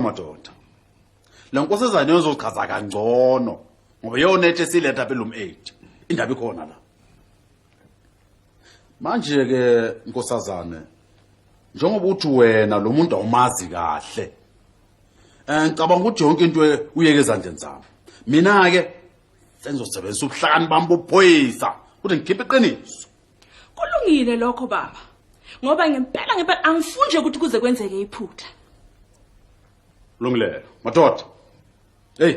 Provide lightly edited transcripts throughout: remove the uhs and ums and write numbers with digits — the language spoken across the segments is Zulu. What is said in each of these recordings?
madoda. La nkosazana izochaza kangcono ngoba yona ethi siletha phela um8. Indaba ikhona la. Manje ke nkosazane njengoba uthi wena lo muntu awumazi kahle. Ngicabanga ukuthi yonke into uyeke ezandleni zami. Mina ke sengizosebenzisa ubuhlakani bami bophoyisa ukuthi ngikhiphe iqiniso. Kulungile lokho baba. Ngoba ngempela angifuni nje ukuthi kuze kwenzeke iphutha. Lungile madoda. Hey,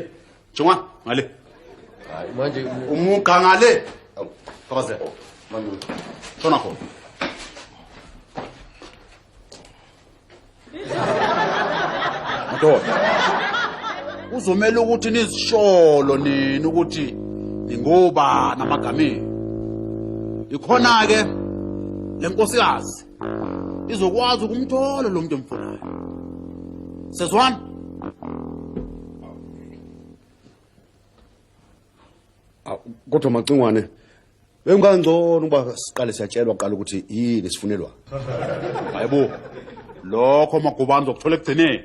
Jongwa ngale. Hayi manje Umuka ngale. Phakaze. Manje. Shona khona. Madoda. Uzomela ukuthi nizisholo nini ukuthi ingobani amagameni. Ikhona ke lenkosikazi izokwazi ukumthola lo muntu emfunayo. Sezwana? kodwa macingwane bengangcono uba siqale siyatshelwa kuqala ukuthi yini sifunelwa. Hayibo. Lokho magubani zokuthola ekugcineni.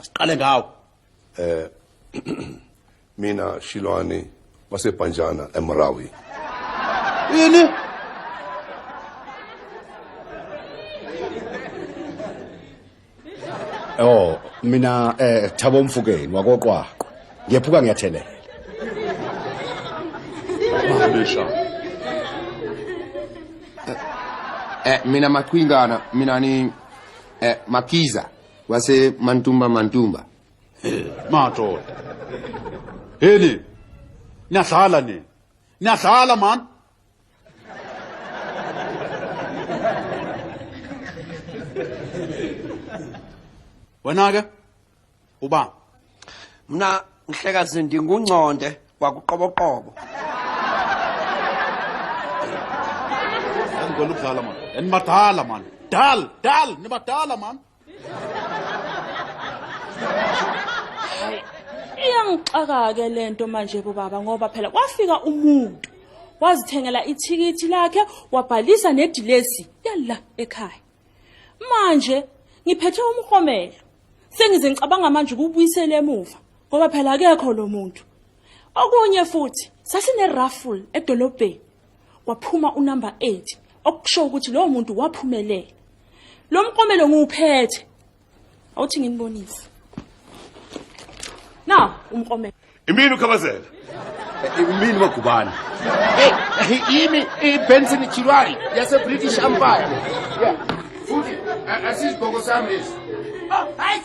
Asiqale ngawo. Mina Shilwane wasePanjana eMarawi. Yini? Oh mina Thabo Mfukeni wakoqwaqwa ngiyephuka ngiyathelela. Mahambisha. Mina Makwingana mina ni Makiza wase Mantumba. Madoda. Heni. Niyadlala nini? Niyadlala man. Wena ke uba Mina ngihlekazi ndingungconde kwakuqoboqobo. ngicela ukudlala man. Enibadala man. Dal, nibadala man. Iyangixaka ke lento manje baba ngoba phela kwafika umuntu wazithengela ithikithi lakhe wabhalisa nedilesi yalla ekhaya. Manje ngiphethe umhomelo. Sengize ngicabanga manje ukubuyisela emuva ngoba phela akekho lo muntu. Okunye futhi sasine raffle edolobheni. Waphuma unumber 8 okusho ukuthi lo muntu waphumelela. Lo mkomelo ngiuphethe. Awuthi nginibonise. Na umkomelo. Imini ukhabazela. Imini magubani. Yimi Benson Chirwari yase British Empire. Yeah. Futhi asizibhoko sami lesi. Oh, hayi.